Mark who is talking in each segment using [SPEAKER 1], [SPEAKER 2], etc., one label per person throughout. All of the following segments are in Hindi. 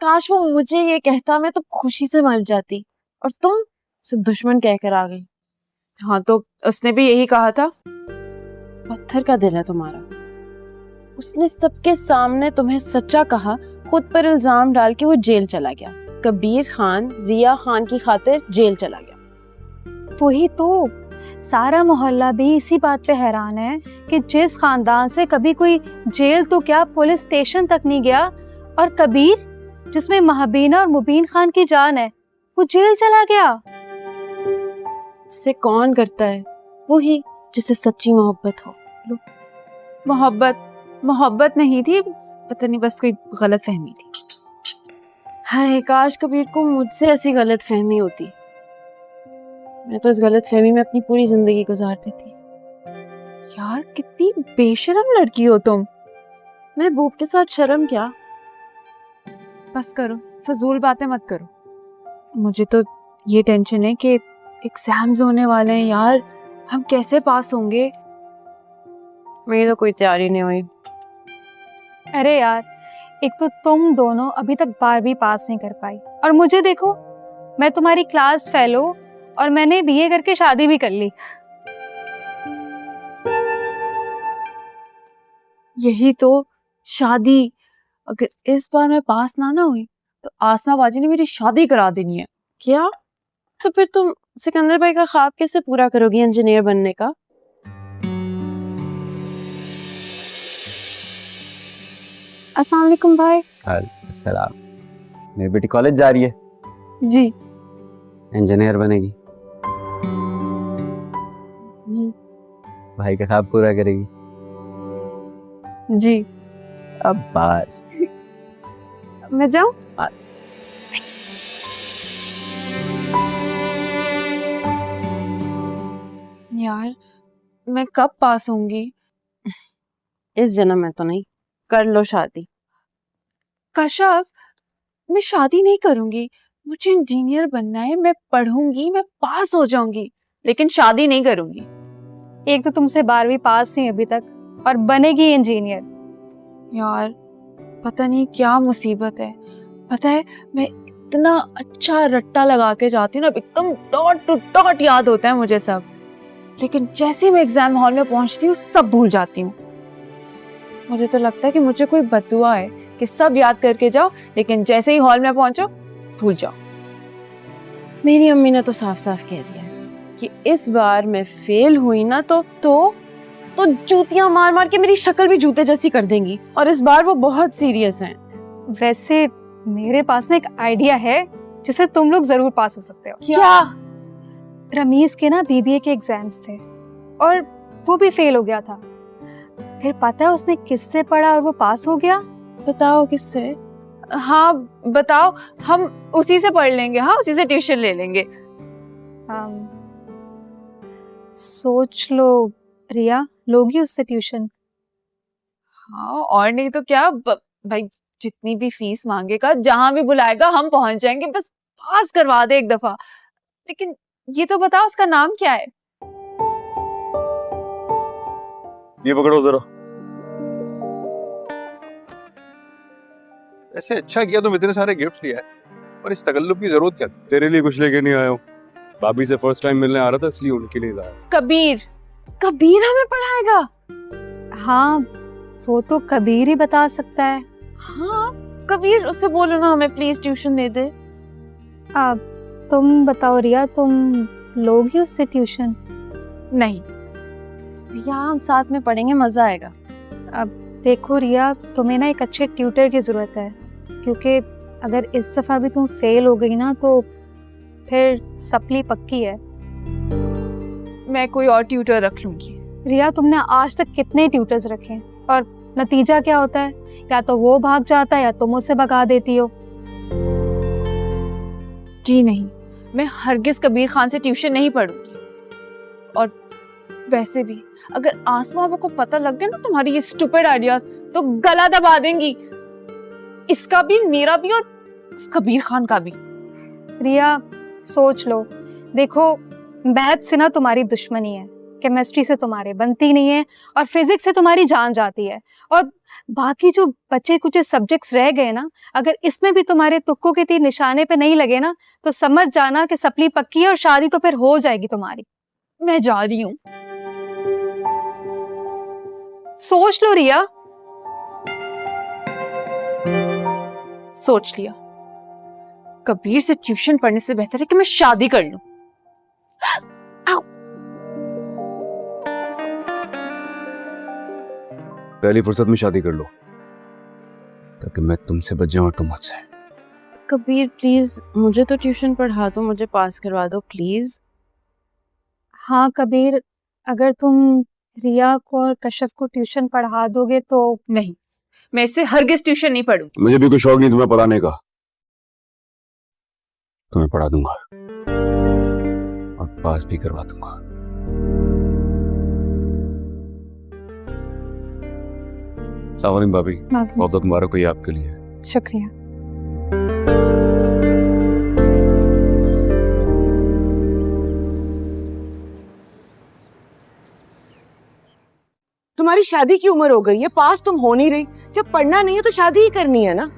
[SPEAKER 1] काश वो मुझे ये कहता, मैं तो खुशी से मर जाती, और तुम सिर्फ दुश्मन कहकर आ गई।
[SPEAKER 2] हाँ तो उसने भी यही कहा था।
[SPEAKER 1] पत्थर का दिल है तुम्हारा। उसने सबके सामने तुम्हें सच्चा कहा, खुद पर इल्जाम डाल के वो जेल चला गया। कबीर खान रिया खान की खातिर जेल चला गया।
[SPEAKER 3] वही तो, सारा मोहल्ला भी इसी बात पे हैरान है कि जिस खानदान से कभी कोई जेल तो क्या पुलिस स्टेशन तक नहीं गया, और कबीर जिसमें महबीना और मुबीन खान की जान है, वो जेल चला गया।
[SPEAKER 1] इसे कौन करता है? वही जिसे सच्ची मोहब्बत हो।
[SPEAKER 2] मोहब्बत नहीं थी, पता नहीं बस कोई गलत फहमी थी।
[SPEAKER 1] हाय काश कबीर को मुझसे ऐसी गलत फहमी होती। मैं तो इस गलत फहमी में अपनी पूरी जिंदगी गुजार देती।
[SPEAKER 2] यार कितनी बेशरम लड़की हो तुम।
[SPEAKER 1] महबूब के साथ शर्म क्या?
[SPEAKER 2] बस करो, फजूल बातें मत करो। मुझे तो ये टेंशन है कि एग्जाम्स होने वाले हैं यार, हम कैसे पास होंगे।
[SPEAKER 1] मेरी तो कोई तैयारी नहीं हुई।
[SPEAKER 3] अरे यार, एक तो तुम दोनों अभी तक 12वीं पास नहीं कर पाई, और मुझे देखो, मैं तुम्हारी क्लास फेलो और मैंने बीए करके शादी भी कर ली।
[SPEAKER 2] यही तो, शादी। अगर इस बार मैं पास ना हुई तो आसमा बाजी ने मेरी शादी करा देनी है।
[SPEAKER 1] क्या? तो फिर तुम सिकंदर भाई का ख्वाब कैसे पूरा करोगी इंजीनियर बनने का? अस्सलाम वालेकुम भाई।
[SPEAKER 4] अस्सलाम। मेरी बेटी कॉलेज जा रही है।
[SPEAKER 2] जी।
[SPEAKER 4] इंजीनियर बनेगी। भाई का ख्वाब पूरा करेगी।
[SPEAKER 2] जी।
[SPEAKER 4] अब बार
[SPEAKER 2] मैं जाऊं? यार मैं कब पास होंगी?
[SPEAKER 1] इस जन्म में तो नहीं। कर लो शादी।
[SPEAKER 2] कशफ, मैं शादी नहीं करूंगी। मुझे इंजीनियर बनना है, मैं पढ़ूंगी, मैं पास हो जाऊंगी, लेकिन शादी नहीं करूंगी।
[SPEAKER 3] एक तो तुमसे 12वीं पास नहीं अभी तक, और बनेगी इंजीनियर।
[SPEAKER 2] यार पता नहीं क्या मुसीबत है। पता है, मैं इतना अच्छा रट्टा लगा के जाती हूँ ना, एकदम डॉट टू डॉट याद होता है मुझे सब, लेकिन जैसे ही मैं एग्जाम हॉल में पहुंचती हूँ सब भूल जाती हूँ। मुझे तो लगता है कि मुझे कोई बददुआ है कि सब याद करके जाओ, लेकिन जैसे ही हॉल में पहुंचो भूल जाओ।
[SPEAKER 1] मेरी अम्मी ने तो साफ साफ कह दिया है कि इस बार मैं फेल हुई ना तो जूतियां मार मार के मेरी शक्ल भी जूते जैसी कर देंगी, और इस बार वो बहुत सीरियस हैं।
[SPEAKER 3] वैसे मेरे पास ना एक आइडिया है जिससे तुम लोग जरूर पास हो सकते हो।
[SPEAKER 1] क्या?
[SPEAKER 3] रमीज के ना बीबीए के एग्जाम्स थे और वो भी फेल हो गया था। फिर पता है उसने किससे पढ़ा और वो पास हो गया?
[SPEAKER 1] बताओ किससे?
[SPEAKER 2] हाँ बताओ, हम उसी से पढ़ लेंगे। हाँ, उसी से ट्यूशन ले लेंगे।
[SPEAKER 3] सोच लो रिया, लोगी उससे ट्यूशन?
[SPEAKER 2] हाँ और नहीं तो क्या। भाई जितनी भी फीस मांगेगा, जहां भी बुलाएगा हम पहुंच जाएंगे, बस पास करवा दे एक दफा। लेकिन ये तो बताओ उसका नाम क्या है?
[SPEAKER 5] ये पकड़ो जरा। ऐसे अच्छा किया तुम इतने सारे गिफ्ट लिया है, और इस तकल्लुफ की जरूरत क्या थी?
[SPEAKER 6] तेरे लिए कुछ लेके नहीं आया हूँ, भाभी से फर्स्ट टाइम मिलने आ रहा था इसलिए उनके लिए लाया।
[SPEAKER 2] कबीर
[SPEAKER 1] हमें पढ़ाएगा?
[SPEAKER 3] हाँ, वो तो कबीर ही बता सकता है।
[SPEAKER 1] हाँ कबीर, उससे बोलो ना हमें प्लीज ट्यूशन दे दे।
[SPEAKER 3] तुम बताओ रिया, तुम लोगी उससे ट्यूशन?
[SPEAKER 2] नहीं।
[SPEAKER 1] रिया हम साथ में पढ़ेंगे, मजा आएगा।
[SPEAKER 3] अब देखो रिया, तुम्हें ना एक अच्छे ट्यूटर की जरूरत है, क्योंकि अगर इस दफा भी तुम फेल हो गई ना तो फिर सपली पक्की है।
[SPEAKER 2] मैं कोई और ट्यूटर रख लूंगी।
[SPEAKER 3] रिया, तुमने आज तक कितने ट्यूटर्स रखे और नतीजा क्या होता है? या तो वो भाग जाता है या तुम उसे भगा देती हो।
[SPEAKER 2] जी नहीं, मैं हरगिज कबीर खान से ट्यूशन नहीं पढ़ूंगी। और वैसे भी अगर आसमा को पता लग गया ना तुम्हारी ये स्टूपिड आइडियाज, तो गला दबा देंगी, इसका भी, मेरा भी, और कबीर खान का भी।
[SPEAKER 3] रिया सोच लो, देखो मैथ से ना तुम्हारी दुश्मनी है, केमिस्ट्री से तुम्हारे बनती नहीं है और फिजिक्स से तुम्हारी जान जाती है, और बाकी जो बचे कुछ सब्जेक्ट्स रह गए ना, अगर इसमें भी तुम्हारे तुक्कों के तीर निशाने पे नहीं लगे ना, तो समझ जाना कि सपली पक्की है और शादी तो फिर हो जाएगी तुम्हारी।
[SPEAKER 2] मैं जा रही हूँ।
[SPEAKER 3] सोच लो रिया।
[SPEAKER 2] सोच लिया। कबीर से ट्यूशन पढ़ने से बेहतर है कि मैं शादी कर लूं।
[SPEAKER 6] पहली फुर्सत में शादी कर लो ताकि मैं तुमसे बच जाऊं और तुम मुझसे।
[SPEAKER 1] कबीर प्लीज मुझे तो ट्यूशन पढ़ा दो, मुझे पास करवा दो प्लीज।
[SPEAKER 3] हाँ कबीर, अगर तुम रिया को और कश्यप को ट्यूशन पढ़ा दोगे तो।
[SPEAKER 2] नहीं, मैं इससे हरगिज ट्यूशन नहीं पढ़ूं।
[SPEAKER 6] मुझे भी कोई शौक नहीं तुम्हें पढ़ाने का, तुम्हें पढ़ा दूंगा और पास भी करवा दूंगा। अस्सलाम वालेकुम भाभी, बहुत बहुत मुबारक हो ये आपके लिए।
[SPEAKER 3] शुक्रिया।
[SPEAKER 7] तुम्हारी शादी की उम्र हो गई है, पास तुम हो नहीं रही। जब पढ़ना नहीं है तो शादी ही करनी है ना।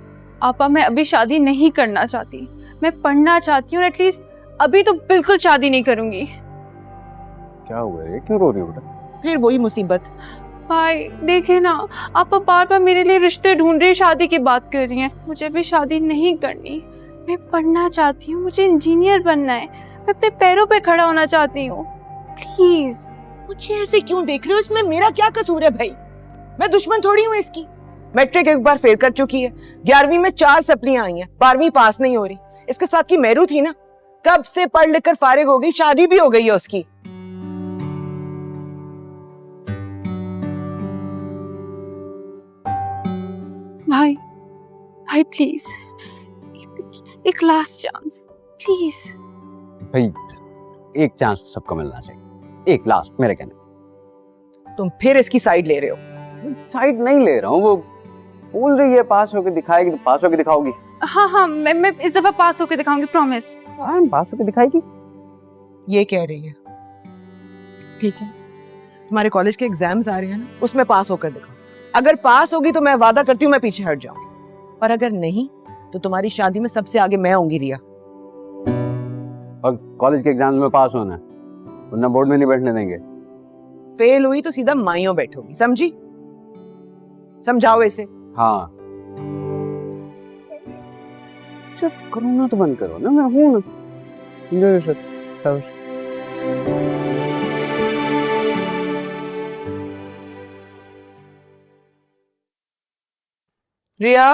[SPEAKER 2] आपा, मैं अभी शादी नहीं करना चाहती, मैं पढ़ना चाहती हूँ। एटलीस्ट अभी तो बिल्कुल शादी नहीं करूंगी।
[SPEAKER 6] क्या हुआ है, क्यों रो रही हो बेटा?
[SPEAKER 7] फिर वही मुसीबत।
[SPEAKER 2] भाई देखे ना, आप बार बार मेरे लिए रिश्ते ढूंढ रही, शादी की बात कर रही हैं। मुझे अभी शादी नहीं करनी, मैं पढ़ना चाहती हूँ, मुझे इंजीनियर बनना है, मैं अपने पैरों पे खड़ा होना चाहती हूँ। प्लीज।
[SPEAKER 7] मुझे ऐसे क्यों देख रहे हो? इसमें मेरा क्या कसूर है भाई? मैं दुश्मन थोड़ी हूँ इसकी। मैट्रिक एक बार फेल कर चुकी है, 11वीं में 4 सप्लियां आई हैं, 12वीं पास नहीं हो रही। इसके साथ की मेरू थी ना, कब से पढ़ लिख कर फारिग हो गई, शादी भी हो गई है उसकी।
[SPEAKER 2] भाई भाई प्लीज, एक लास्ट चांस प्लीज।
[SPEAKER 4] भाई एक चांस सबको मिलना चाहिए, एक लास्ट मेरे कहने।
[SPEAKER 7] तुम फिर इसकी साइड ले रहे हो।
[SPEAKER 4] साइड नहीं ले रहा हूँ, वो बोल रही है पास होके दिखाएगी तो पास होके दिखाओगी।
[SPEAKER 2] हाँ, मैं इस दफा पास होके दिखाऊंगी, प्रॉमिस।
[SPEAKER 4] पास होके दिखाएगी।
[SPEAKER 7] ये कह रही है, ठीक है, तुम्हारे कॉलेज के एग्जाम्स आ रहे हैं ना, उसमें पास होकर दिखाओ। अगर पास होगी तो मैं वादा करती हूँ मैं पीछे हट जाऊंगी, और अगर नहीं तो तुम्हारी शादी में सबसे आगे मैं होंगी रिया।
[SPEAKER 4] और कॉलेज के एग्जाम्स में पास होना है, वरना बोर्ड में नहीं बैठने देंगे।
[SPEAKER 7] फेल हुई तो सीधा माइयों बैठोगी, समझी? समझाओ इसे।
[SPEAKER 4] हाँ जब करो ना तो बंद करो ना, मैं हूं ना।
[SPEAKER 7] रिया,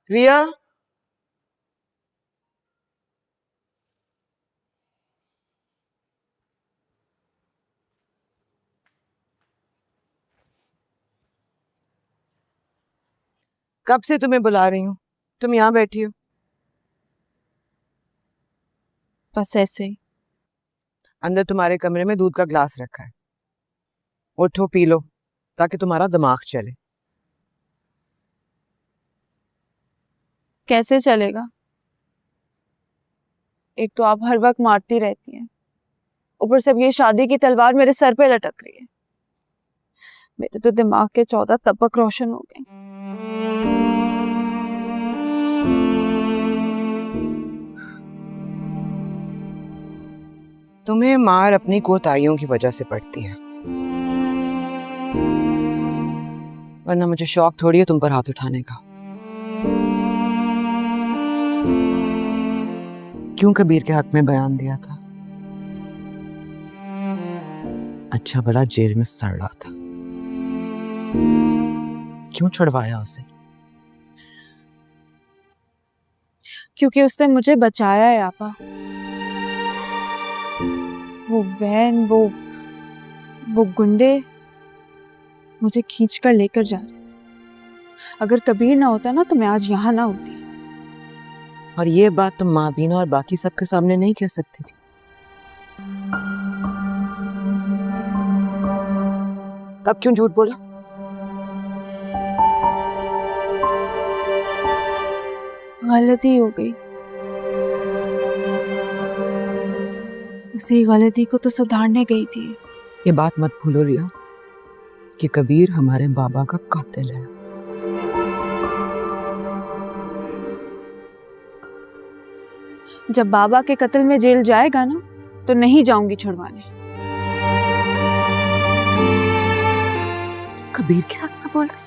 [SPEAKER 7] रिया, कब से तुम्हें बुला रही हूँ, तुम यहाँ बैठी हो।
[SPEAKER 2] बस ऐसे ही।
[SPEAKER 7] अंदर तुम्हारे कमरे में दूध का ग्लास रखा है, उठो पी लो ताकि तुम्हारा दिमाग चले।
[SPEAKER 2] कैसे चलेगा? एक तो आप हर वक्त मारती रहती हैं, ऊपर से अब ये शादी की तलवार मेरे सर पे लटक रही है। मेरे तो दिमाग के 14 तबक रोशन हो गए।
[SPEAKER 7] तुम्हें मार अपनी कोताहियों की वजह से पड़ती है, वरना मुझे शौक थोड़ी है तुम पर हाथ उठाने का। क्यों कबीर के हक में बयान दिया था? अच्छा भला जेल में सड़ रहा था, क्यों छुड़वाया उसे?
[SPEAKER 2] क्योंकि उसने मुझे बचाया है आपा। वो वैन, वो गुंडे मुझे खींच कर लेकर जा रहे थे। अगर कबीर ना होता ना तो मैं आज यहाँ ना होती।
[SPEAKER 7] और ये बात तुम माँ बीना और बाकी सबके सामने नहीं कह सकती थी। तब क्यों झूठ बोला?
[SPEAKER 2] गलती हो गई। उसी गलती को तो सुधारने गई थी।
[SPEAKER 7] ये बात मत भूलो रिया कि कबीर हमारे बाबा का कातिल है।
[SPEAKER 2] जब बाबा के कत्ल में जेल जाएगा ना तो नहीं जाऊंगी छुड़वाने।
[SPEAKER 7] कबीर के हक में बोल रही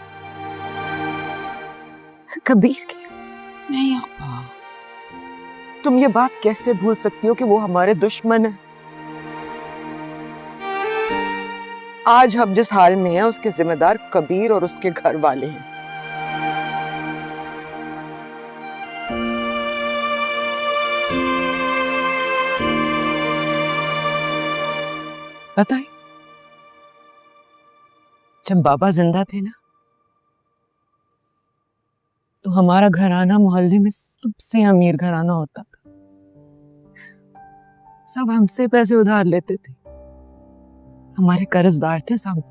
[SPEAKER 7] है? कबीर की
[SPEAKER 2] नहीं आपा,
[SPEAKER 7] तुम ये बात कैसे भूल सकती हो कि वो हमारे दुश्मन है। आज हम जिस हाल में हैं उसके जिम्मेदार कबीर और उसके घर वाले हैं। पता है जब बाबा जिंदा थे ना तो हमारा घराना मोहल्ले में सबसे अमीर घराना होता था। सब हमसे पैसे उधार लेते थे, हमारे कर्जदार थे सब।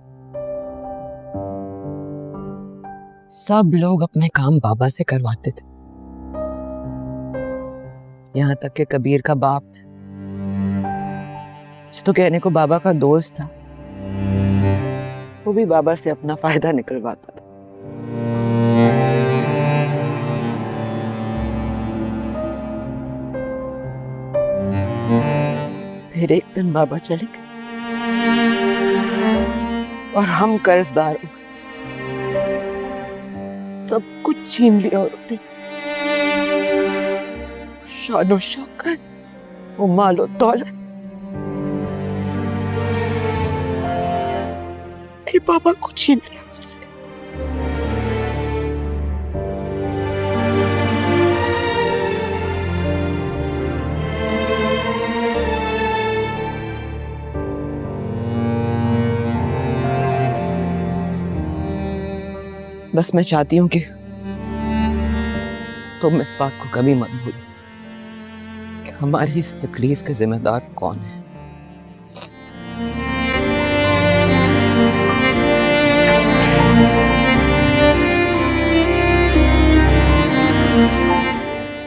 [SPEAKER 7] सब लोग अपने काम बाबा से करवाते थे, यहाँ तक कि कबीर का बाप जो तो कहने को बाबा का दोस्त था, वो भी बाबा से अपना फायदा निकलवाता था। फिर एक दिन बाबा चले गए और हम कर्जदार हो गए। सब कुछ छीन लिया उन्होंने, शान और शौकत, वो माल और दौलत। मेरे पापा को छीन लिया मुझसे। बस मैं चाहती हूं कि तुम इस बात को कभी मत भूलो कि हमारी इस तकलीफ के जिम्मेदार कौन है।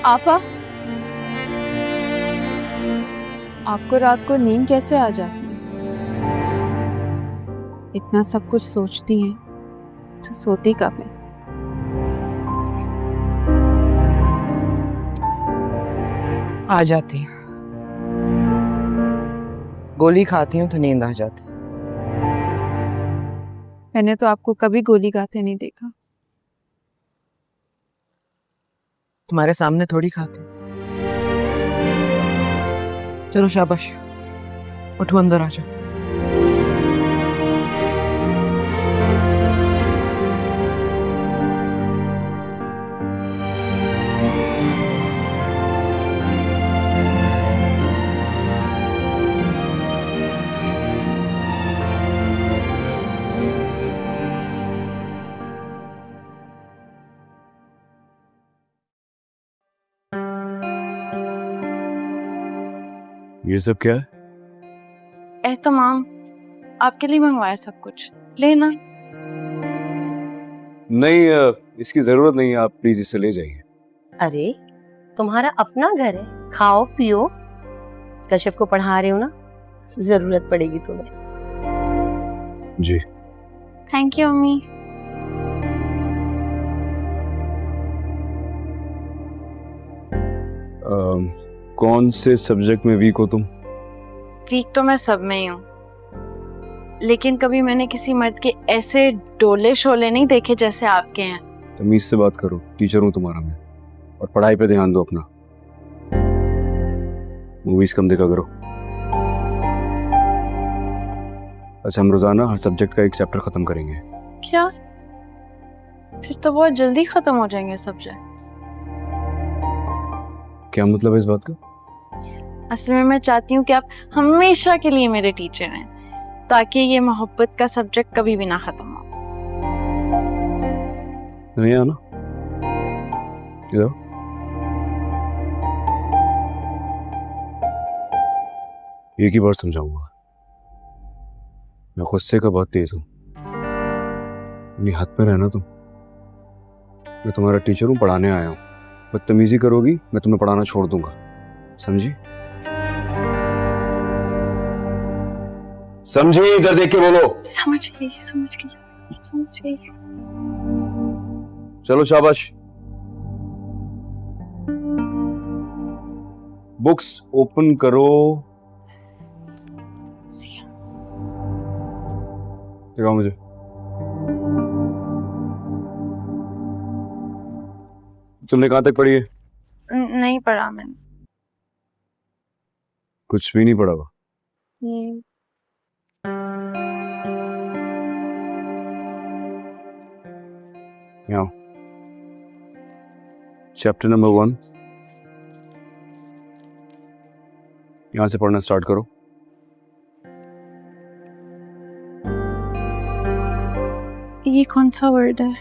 [SPEAKER 2] आपा, आपको रात को नींद कैसे आ जाती है? इतना सब कुछ सोचती हैं तो सोती कब है?
[SPEAKER 7] आ जाती है, गोली खाती हूँ तो नींद आ जाती।
[SPEAKER 2] मैंने तो आपको कभी गोली खाते नहीं देखा।
[SPEAKER 7] तुम्हारे सामने थोड़ी खाती। चलो शाबाश, उठो अंदर आ जाओ।
[SPEAKER 6] ये सब क्या है?
[SPEAKER 1] एहतमाम, आपके लिए मंगवाया सब कुछ, लेना।
[SPEAKER 6] नहीं, इसकी जरूरत नहीं है, आप प्लीज इसे ले जाइए।
[SPEAKER 8] अरे तुम्हारा अपना घर है, खाओ पियो। कशिफ को पढ़ा रहे हो ना, जरूरत पड़ेगी तुम्हें।
[SPEAKER 6] जी।
[SPEAKER 1] थैंक यू अम्मी।
[SPEAKER 6] कौन से सब्जेक्ट में वीक हो तुम?
[SPEAKER 1] वीक तो मैं सब में ही हूँ, लेकिन कभी मैंने किसी मर्द के ऐसे डोले शोले नहीं देखे जैसे आपके हैं।
[SPEAKER 6] तमीज से बात करो, टीचर हूँ तुम्हारा मैं, और पढ़ाई पे ध्यान दो अपना। मूवीज कम देखा करो। अच्छा, हम रोजाना हर सब्जेक्ट का एक चैप्टर खत्म करेंगे।
[SPEAKER 1] क्या? फिर तो बहुत जल्दी खत्म हो जाएंगे सब्जेक्ट।
[SPEAKER 6] क्या मतलब है इस बात का?
[SPEAKER 1] असल में मैं चाहती हूँ कि आप हमेशा के लिए मेरे टीचर हैं, ताकि ये मोहब्बत का सब्जेक्ट कभी भी ना खत्म हो।
[SPEAKER 6] नहीं आना इधर। एक ही बार समझाऊंगा, मैं गुस्से का बहुत तेज हूँ। अपनी हद पे रहना तुम। मैं तुम्हारा टीचर हूँ, पढ़ाने आया हूँ। बदतमीजी करोगी मैं तुम्हें पढ़ाना छोड़ दूंगा, समझी? समझे, इधर देख के बोलो।
[SPEAKER 1] समझ गई समझ गई समझ गई।
[SPEAKER 6] चलो शाबाश। बुक्स ओपन करो। दिखाओ मुझे। तुमने कहां तक पढ़ी है?
[SPEAKER 2] नहीं पढ़ा मैंने।
[SPEAKER 6] कुछ भी नहीं पढ़ा हुआ? यहाँ चैप्टर नंबर 1, यहां से पढ़ना स्टार्ट करो।
[SPEAKER 1] ये कौन सा वर्ड है?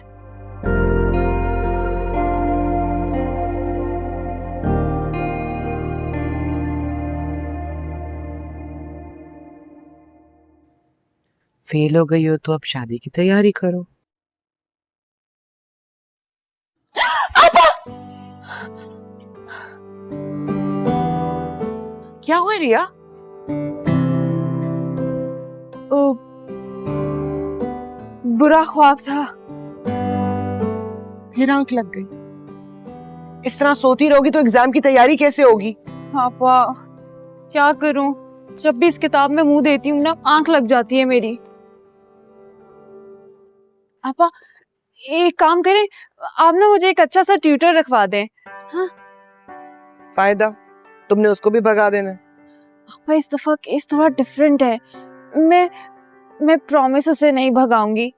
[SPEAKER 7] फेल हो गई हो तो अब शादी की तैयारी करो। क्या हुआ रिया?
[SPEAKER 2] ओ, बुरा ख्वाब था।
[SPEAKER 7] फिर आंख लग गई। इस तरह सोती रहोगी तो एग्जाम की तैयारी कैसे होगी?
[SPEAKER 2] पापा क्या करूं, जब भी इस किताब में मुंह देती हूँ ना आंख लग जाती है मेरी। पापा एक काम करें, आप ना मुझे एक अच्छा सा ट्यूटर रखवा दें।
[SPEAKER 7] फायदा, तुमने उसको भी भगा देना।
[SPEAKER 2] पापा इस दफा केस थोड़ा डिफरेंट है। मैं प्रॉमिस उसे नहीं भगाऊंगी,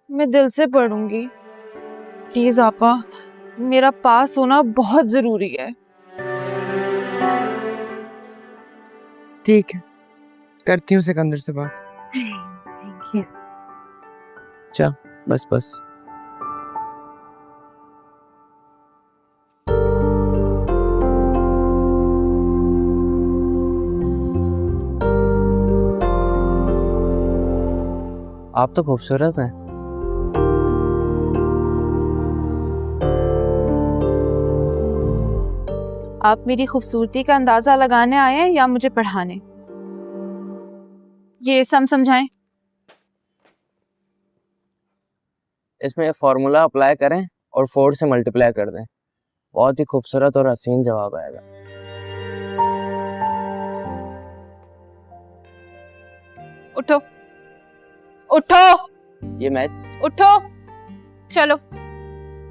[SPEAKER 2] मैं दिल से पढ़ूंगी। प्लीज पापा, मेरा पास होना बहुत जरूरी है।
[SPEAKER 7] ठीक है, करती हूँ सिकंदर से बात।
[SPEAKER 2] Thank you.
[SPEAKER 7] चल बस।
[SPEAKER 9] आप तो खूबसूरत हैं।
[SPEAKER 2] आप मेरी खूबसूरती का अंदाजा लगाने आए हैं या मुझे पढ़ाने? ये समझाएं।
[SPEAKER 9] इसमें फॉर्मूला अप्लाई करें और 4 से मल्टीप्लाई कर दें। बहुत ही खूबसूरत और हसीन जवाब आएगा।
[SPEAKER 2] उठो उठो
[SPEAKER 9] ये मैथ्स।
[SPEAKER 2] उठो, चलो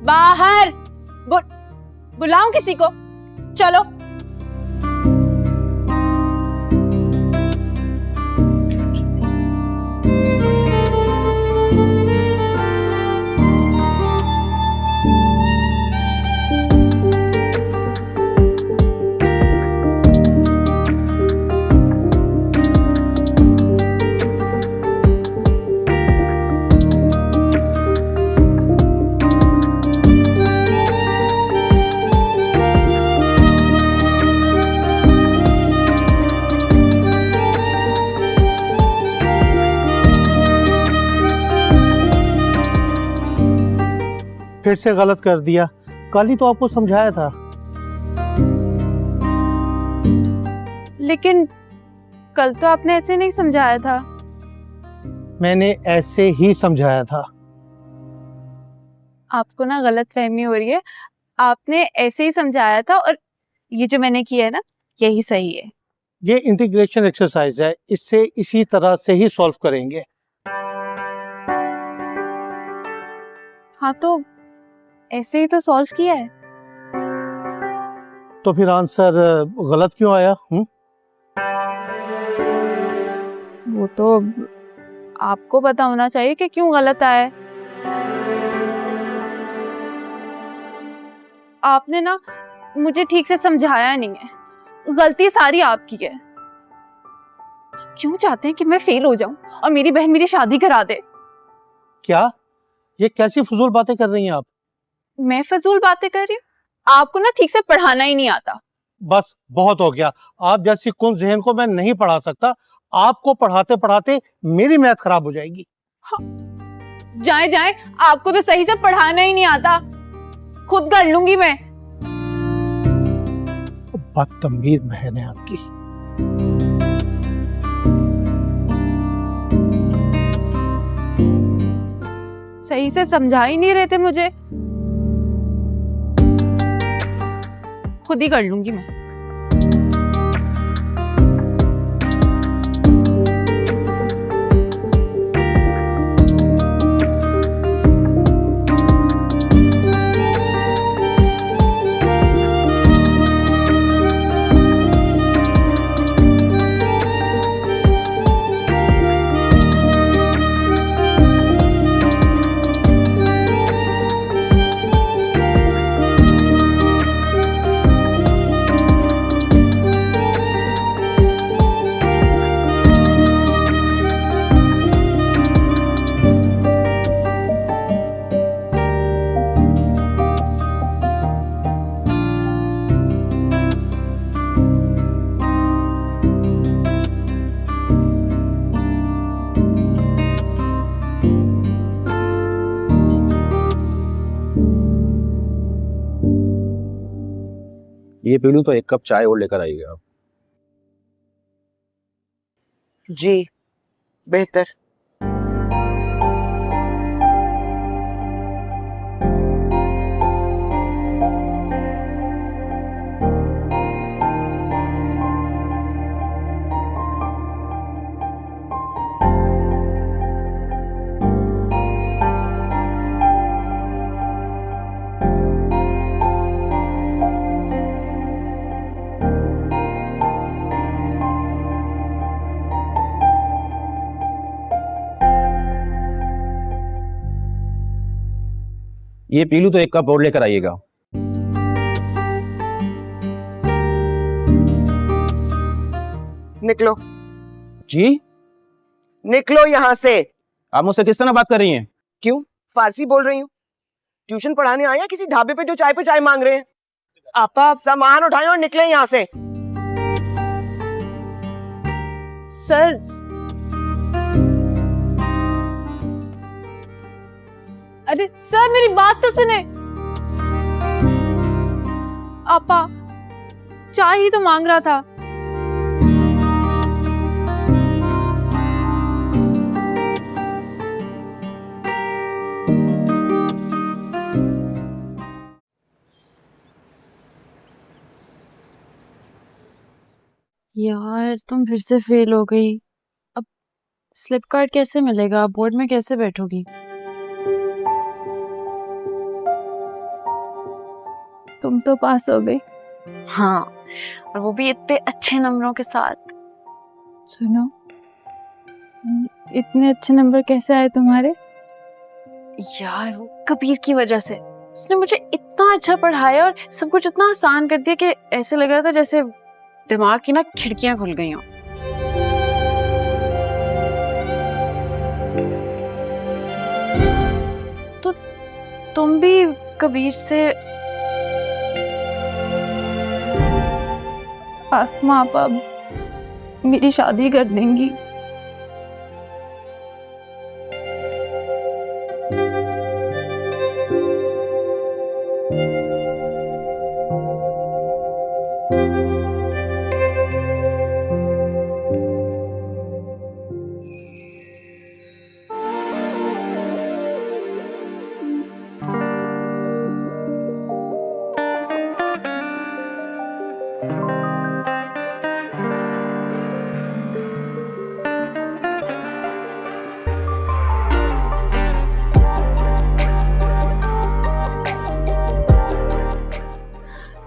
[SPEAKER 2] बाहर। बुलाऊं किसी को? चलो।
[SPEAKER 10] फिर से गलत कर दिया। कल ही तो आपको समझाया था।
[SPEAKER 2] लेकिन कल तो आपने ऐसे नहीं समझाया था।
[SPEAKER 10] मैंने ऐसे ही समझाया था।
[SPEAKER 2] आपको ना गलत फहमी हो रही है। आपने ऐसे ही समझाया था और ये जो मैंने किया है ना, यही सही है।
[SPEAKER 10] ये इंटीग्रेशन एक्सरसाइज है, इससे इसी तरह से ही सॉल्व करेंगे।
[SPEAKER 2] हाँ तो ऐसे ही तो सॉल्व किया है।
[SPEAKER 10] तो फिर आंसर गलत क्यों आया?
[SPEAKER 2] वो तो आपको पता होना चाहिए कि क्यों गलत आया है। आपने ना मुझे ठीक से समझाया नहीं है। गलती सारी आपकी है। क्यों चाहते हैं कि मैं फेल हो जाऊं और मेरी बहन मेरी शादी करा दे?
[SPEAKER 10] क्या ये कैसी फजूल बातें कर रही हैं आप?
[SPEAKER 2] मैं फजूल बातें कर रही हूँ? आपको ना ठीक से पढ़ाना ही नहीं आता।
[SPEAKER 10] बस बहुत हो गया। आप जैसी कौन जहन को मैं नहीं पढ़ा सकता। आपको पढ़ाते पढ़ाते मेरी मैथ खराब हो जाएगी।
[SPEAKER 2] हाँ। जाए जाए, आपको तो सही से पढ़ाना ही नहीं आता। खुद कर लूंगी मैं।
[SPEAKER 10] बदतमीज बहन है आपकी।
[SPEAKER 2] सही से समझा ही नहीं रहे थे मुझे। खुद ही कर लूंगी मैं।
[SPEAKER 6] ये पी लूं तो 1 कप चाय और लेकर आइएगा आप।
[SPEAKER 7] जी बेहतर।
[SPEAKER 6] ये पी लूं तो 1 कप और लेकर आइएगा।
[SPEAKER 7] निकलो।
[SPEAKER 6] जी
[SPEAKER 7] निकलो यहाँ से।
[SPEAKER 6] आप मुझसे किस तरह बात कर रही हैं?
[SPEAKER 7] क्यों फारसी बोल रही हूँ? ट्यूशन पढ़ाने आए हैं किसी ढाबे पे जो चाय पे चाय मांग रहे हैं?
[SPEAKER 2] आपा
[SPEAKER 7] सामान उठाएं और निकलें यहाँ से।
[SPEAKER 2] सर, अरे सर मेरी बात तो सुने। आपा चाय ही तो मांग रहा था।
[SPEAKER 1] यार तुम फिर से फेल हो गई। अब स्लिप कार्ड कैसे मिलेगा? बोर्ड में कैसे बैठोगी?
[SPEAKER 2] तुम तो पास हो गई।
[SPEAKER 1] हाँ, और वो भी इतने अच्छे नंबरों के साथ।
[SPEAKER 2] सुनो, इतने अच्छे नंबर कैसे आए तुम्हारे?
[SPEAKER 1] यार वो कबीर की वजह से। उसने मुझे इतना अच्छा पढ़ाया और सब कुछ इतना आसान कर दिया कि ऐसे लग रहा था जैसे दिमाग की ना खिड़कियां खुल गई हों। तो तुम भी कबीर से?
[SPEAKER 2] आसमा आप अब मेरी शादी कर देंगी?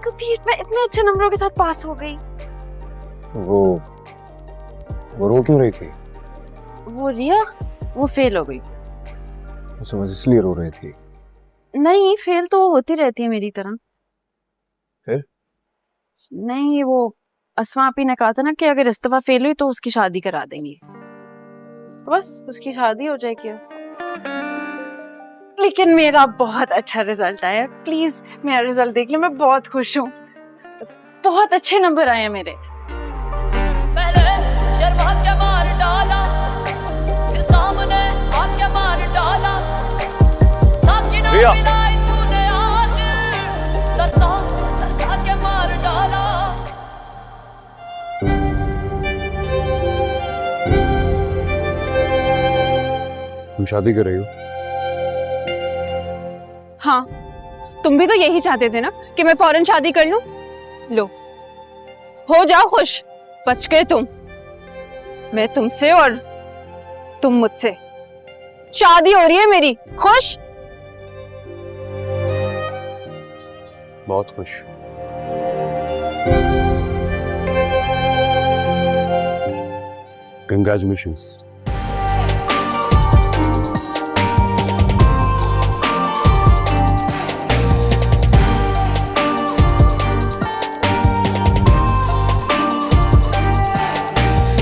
[SPEAKER 1] कबीर मैं इतने अच्छे नंबरों के साथ पास हो गई।
[SPEAKER 6] वो रो क्यों रही थी?
[SPEAKER 1] वो रिया, वो फेल हो गई।
[SPEAKER 6] उसे बस इसलिए रो रही थी?
[SPEAKER 1] नहीं, फेल तो वो होती रहती है मेरी तरह।
[SPEAKER 6] फिर?
[SPEAKER 1] नहीं, वो अस्मा आपी ने कहा था ना कि अगर इस दफा फेल हुई तो उसकी शादी करा देंगे। तो बस उसकी शादी हो जाएगी। लेकिन मेरा बहुत अच्छा रिजल्ट आया। प्लीज मेरा रिजल्ट देख लो, मैं बहुत खुश हूँ। बहुत अच्छे नंबर आए हैं मेरे।
[SPEAKER 5] रिया,
[SPEAKER 6] तुम शादी कर रही हो?
[SPEAKER 1] हाँ, तुम भी तो यही चाहते थे ना कि मैं फौरन शादी कर लूं। लो, हो जाओ खुश, बच गए तुम। मैं तुमसे और तुम मुझसे। शादी हो रही है मेरी, खुश?
[SPEAKER 6] बहुत खुश। कंग्रेचुलेशंस।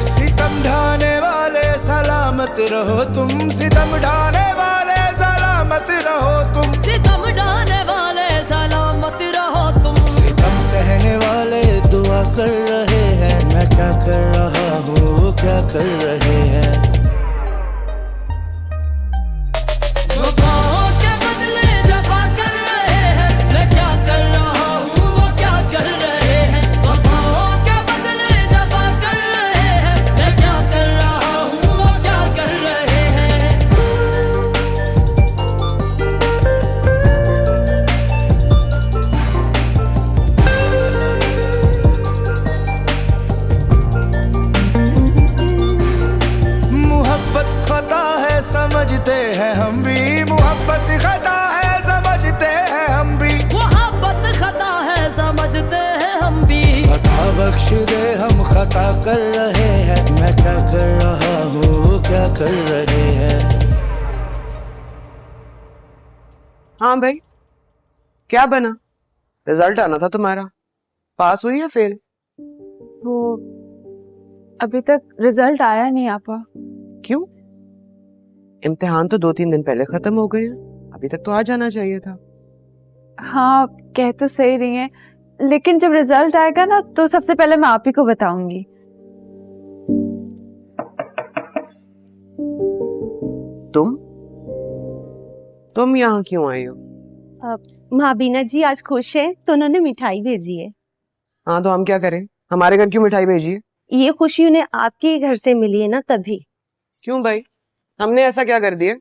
[SPEAKER 11] सितम ढाने वाले सलामत रहो तुम, सितम ढाने वाले सलामत रहो तुम,
[SPEAKER 12] सितम ढाने वाले सलामत रहो तुम,
[SPEAKER 11] सितम सहने वाले दुआ कर रहे हैं। मैं क्या कर रहा हूँ वो क्या कर रहे हैं।
[SPEAKER 12] वफाओं के बदले जफा कर रहे हैं। मैं क्या कर रहा हूँ वो क्या कर रहे हैं। वफाओं के बदले जफा कर रहे हैं। मैं क्या कर रहा हूँ वो क्या कर रहे हैं।
[SPEAKER 11] मोहब्बत खता है समझते हैं हम भी, मोहब्बत खता है समझते हैं हम भी,
[SPEAKER 12] मोहब्बत खता है समझते हैं हम भी।
[SPEAKER 11] खता बख्श दे हम खता कर रहे हैं। मैं क्या कर रहा हूँ वो क्या कर रहे हैं।
[SPEAKER 7] हाँ भाई, क्या बना? रिजल्ट आना था तुम्हारा, पास हुई या फेल?
[SPEAKER 2] वो अभी तक रिजल्ट आया नहीं आपा।
[SPEAKER 7] क्यों? इम्तिहान तो 2-3 दिन पहले खत्म हो गए हैं, अभी तक तो आ जाना चाहिए था।
[SPEAKER 2] हाँ, कह तो सही रही हैं, लेकिन जब रिजल्ट आएगा ना तो सबसे पहले मैं आप ही को बताऊंगी।
[SPEAKER 7] तुम यहाँ क्यों आई हो?
[SPEAKER 8] माँ बीना जी आज खुश है तो उन्होंने मिठाई भेजी है।
[SPEAKER 7] हाँ तो हम क्या करें, हमारे घर क्यों मिठाई भेजी है?
[SPEAKER 8] ये खुशी उन्हें आपके घर से मिली है ना, तभी।
[SPEAKER 7] क्यों भाई, हमने ऐसा क्या कर दिया?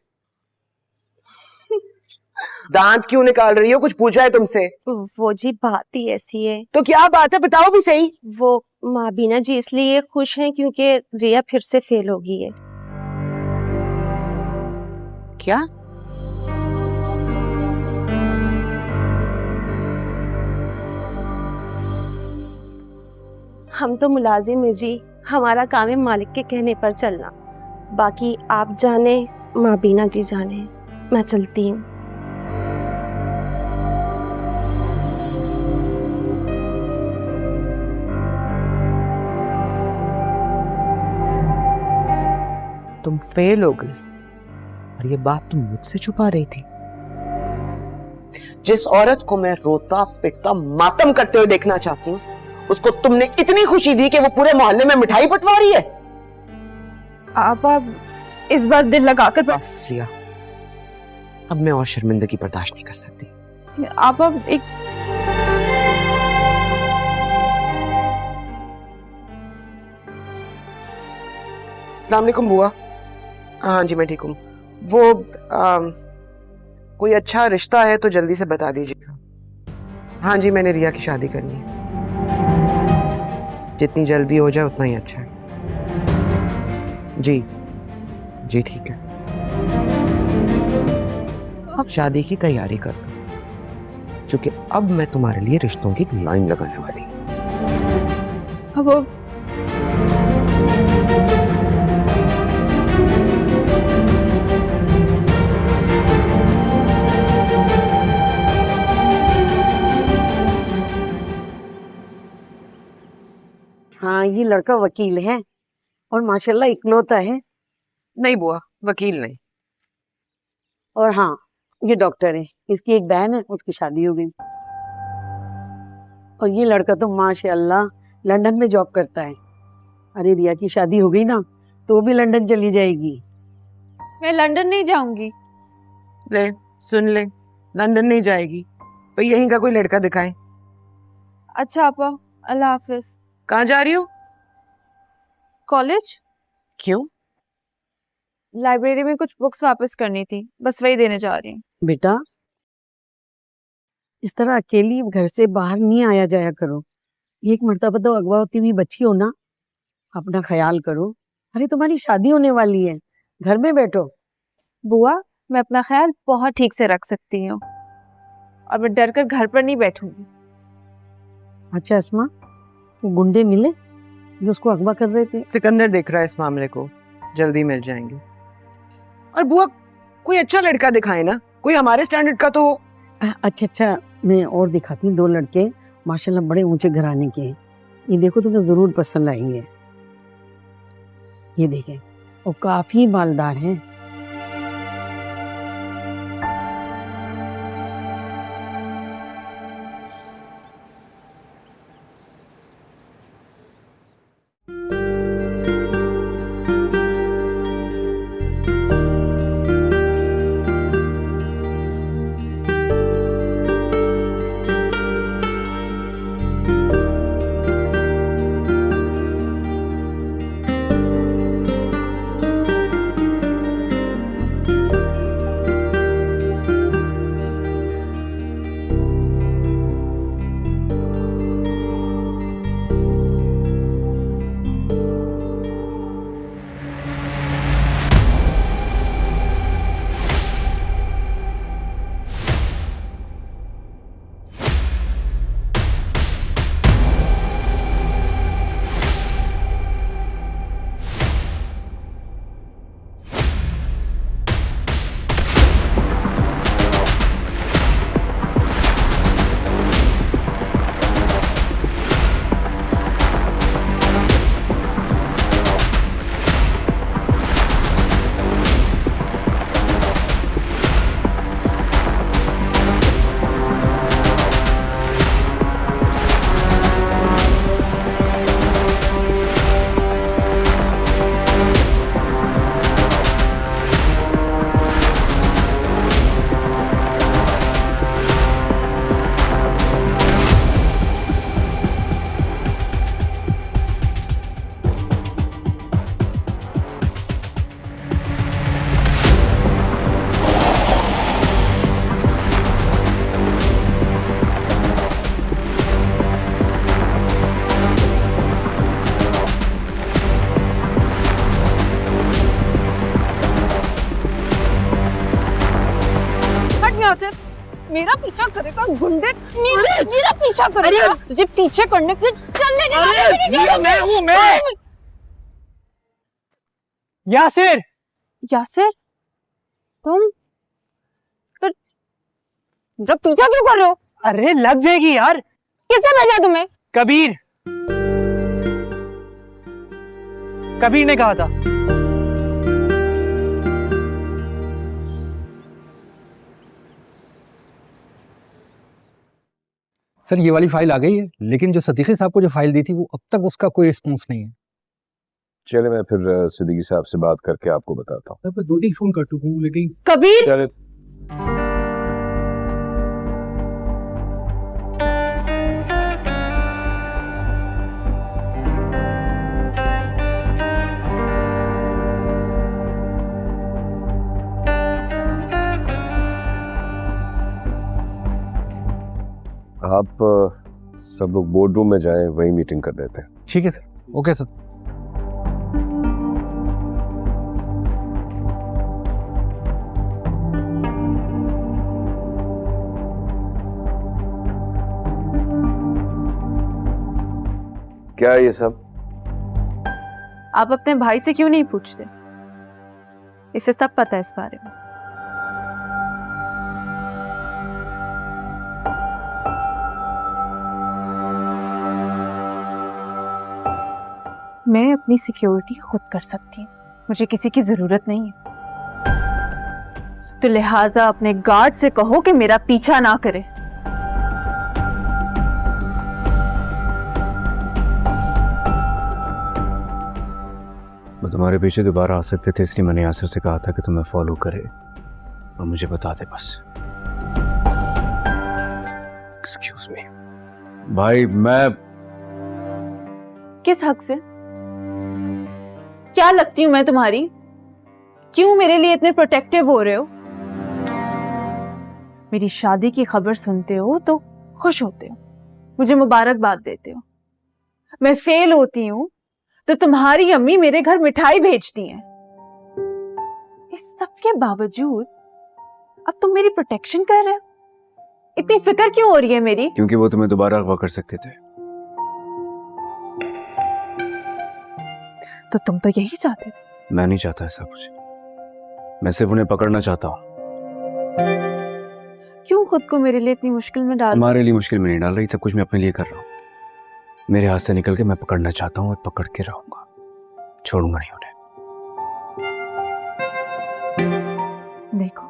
[SPEAKER 7] दांत क्यों निकाल रही हो, कुछ पूछा है तुमसे?
[SPEAKER 8] वो जी बात ही ऐसी है।
[SPEAKER 7] तो क्या बात है, बताओ भी सही।
[SPEAKER 8] वो माँ बीना जी इसलिए खुश हैं क्योंकि रिया फिर से फेल हो गई है।
[SPEAKER 7] क्या?
[SPEAKER 8] हम तो मुलाजिम है जी, हमारा काम है मालिक के कहने पर चलना। बाकी आप जाने, माँ बीना जी जाने। मैं चलती हूँ।
[SPEAKER 7] तुम फेल हो गई और ये बात तुम मुझसे छुपा रही थी? जिस औरत को मैं रोता पिटता मातम करते हुए देखना चाहती हूँ, उसको तुमने इतनी खुशी दी कि वो पूरे मोहल्ले में मिठाई बंटवा रही है।
[SPEAKER 2] आप इस बार दिल लगाकर
[SPEAKER 7] बस रिया, अब मैं और शर्मिंदगी बर्दाश्त नहीं कर सकती।
[SPEAKER 2] आप एक
[SPEAKER 7] अस्सलाम वालेकुम बुआ। हाँ जी मैं ठीक हूँ। वो कोई अच्छा रिश्ता है तो जल्दी से बता दीजिएगा। हाँ जी, मैंने रिया की शादी करनी है, जितनी जल्दी हो जाए उतना ही अच्छा है। जी जी ठीक है, शादी की तैयारी कर लो, क्योंकि अब मैं तुम्हारे लिए रिश्तों की लाइन लगाने वाली हूँ।
[SPEAKER 2] वो
[SPEAKER 13] हाँ, ये लड़का वकील है और माशाल्लाह इकलौता है।
[SPEAKER 7] नहीं बुआ, वकील नहीं।
[SPEAKER 13] और हाँ, ये डॉक्टर है, इसकी एक बहन है, उसकी शादी हो गई। और ये लड़का तो माशाल्लाह लंदन में जॉब करता है। अरे रिया की शादी हो गई ना तो वो भी लंदन चली जाएगी।
[SPEAKER 2] मैं लंदन नहीं जाऊंगी।
[SPEAKER 7] ले सुन ले, लंदन नहीं जाएगी तो यहीं का कोई लड़का दिखाए।
[SPEAKER 2] अच्छा आपा, अल्लाह हाफिज।
[SPEAKER 7] कहाँ जा रही हो?
[SPEAKER 2] कॉलेज।
[SPEAKER 7] क्यों?
[SPEAKER 2] लाइब्रेरी में कुछ बुक्स वापस करनी थी, बस वही देने जा रही हूँ।
[SPEAKER 13] बेटा इस तरह अकेली घर से बाहर नहीं आया जाया करो। एक मर्तबा तो अगवा होती हुई बची हो ना, अपना ख्याल करो। अरे तुम्हारी शादी होने वाली है, घर में बैठो।
[SPEAKER 2] बुआ, मैं अपना ख्याल बहुत ठीक से रख सकती हूँ और मैं डर कर घर पर नहीं बैठूंगी।
[SPEAKER 13] अच्छा अस्मा, वो गुंडे मिले जो उसको अगवा कर रहे थे?
[SPEAKER 7] सिकंदर देख रहा है इस मामले को, जल्दी मिल जाएंगे। और बुआ, कोई अच्छा लड़का दिखाए ना, कोई हमारे स्टैंडर्ड का तो।
[SPEAKER 13] अच्छा, मैं और दिखाती हूँ। 2 लड़के माशाल्लाह बड़े ऊंचे घराने के हैं। ये देखो, तुम्हें जरूर पसंद आएंगे। ये देखें, वो काफी मालदार हैं।
[SPEAKER 2] मेरा पीछा करेगा गुंडे, मेरा पीछा करेगा। तुझे पीछे करने से चलने नहीं।
[SPEAKER 7] मैं हूँ, मैं।
[SPEAKER 9] यासिर,
[SPEAKER 2] यासिर, तुम पर मेरा पीछा क्यों कर रहे हो?
[SPEAKER 9] अरे लग जाएगी यार।
[SPEAKER 2] किसने भेजा तुम्हें?
[SPEAKER 9] कबीर ने कहा था।
[SPEAKER 4] सर ये वाली फाइल आ गई है, लेकिन जो सदीकी साहब को जो फाइल दी थी वो अब तक उसका कोई रिस्पॉन्स नहीं है।
[SPEAKER 6] चले मैं फिर सिद्दीकी साहब से बात करके आपको बताता हूँ।
[SPEAKER 10] मैं 2 दिन फोन कर चुका हूँ लेकिन
[SPEAKER 2] कबीर,
[SPEAKER 6] चले। आप सब लोग बोर्ड रूम में जाएं, वहीं मीटिंग कर लेते हैं।
[SPEAKER 4] ठीक है सर, ओके सर।
[SPEAKER 6] क्या है ये सब?
[SPEAKER 2] आप अपने भाई से क्यों नहीं पूछते? इसे सब पता है इस बारे में। मैं अपनी सिक्योरिटी खुद कर सकती हूँ, मुझे किसी की जरूरत नहीं है। तो लिहाजा अपने गार्ड से कहो कि मेरा पीछा ना करे।
[SPEAKER 6] मैं तुम्हारे पीछे दोबारा आ सकते थे, इसलिए मैंने यासिर से कहा था कि तुम्हें फॉलो करे और मुझे बता दे बस। एक्सक्यूज मी भाई, मैं
[SPEAKER 2] किस हक से? क्या लगती हूँ मैं तुम्हारी? क्यों मेरे लिए इतने प्रोटेक्टिव हो रहे हो? मेरी शादी की खबर सुनते हो तो खुश होते हो, मुझे मुबारकबाद देते हो। मैं फेल होती हूँ तो तुम्हारी अम्मी मेरे घर मिठाई भेजती हैं। इस सब के बावजूद अब तुम मेरी प्रोटेक्शन कर रहे हो। इतनी फिक्र क्यों हो रही है मेरी?
[SPEAKER 6] क्योंकि वो तुम्हें दोबारा अगवा कर सकते थे।
[SPEAKER 2] तो तुम तो यही चाहते थे।
[SPEAKER 6] मैं नहीं चाहता ऐसा कुछ, मैं सिर्फ उन्हें पकड़ना चाहता हूँ।
[SPEAKER 2] क्यों खुद को मेरे लिए इतनी मुश्किल में डाल?
[SPEAKER 6] हमारे लिए मुश्किल में नहीं डाल रही, सब कुछ मैं अपने लिए कर रहा हूँ। मेरे हाथ से निकल के मैं पकड़ना चाहता हूँ और पकड़ के रहूंगा, छोड़ूंगा नहीं उन्हें।
[SPEAKER 2] देखो,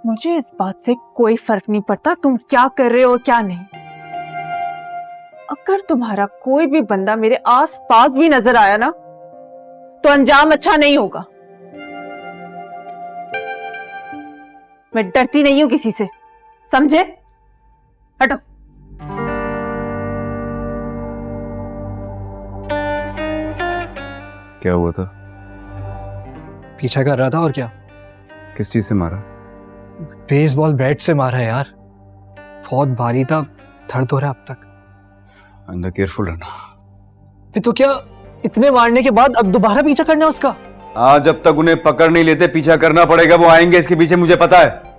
[SPEAKER 2] मुझे इस बात से कोई फर्क नहीं पड़ता तुम क्या कर रहे हो और क्या नहीं। अगर तुम्हारा कोई भी बंदा मेरे आस पास भी नजर आया ना तो अंजाम अच्छा नहीं होगा। मैं डरती नहीं हूं किसी से, समझे? हटो।
[SPEAKER 6] क्या हुआ था?
[SPEAKER 14] पीछा कर रहा था और क्या।
[SPEAKER 6] किस चीज से मारा?
[SPEAKER 14] बेसबॉल बैट से मारा है यार, बहुत भारी था, दर्द हो रहा है अब तक।
[SPEAKER 6] अंदर केयरफुल रहना।
[SPEAKER 14] फिर तो क्या इतने मारने के बाद अब दोबारा पीछा करना है उसका?
[SPEAKER 6] आज जब तक उन्हें पकड़ नहीं लेते पीछा करना पड़ेगा। वो आएंगे इसके पीछे, मुझे पता है।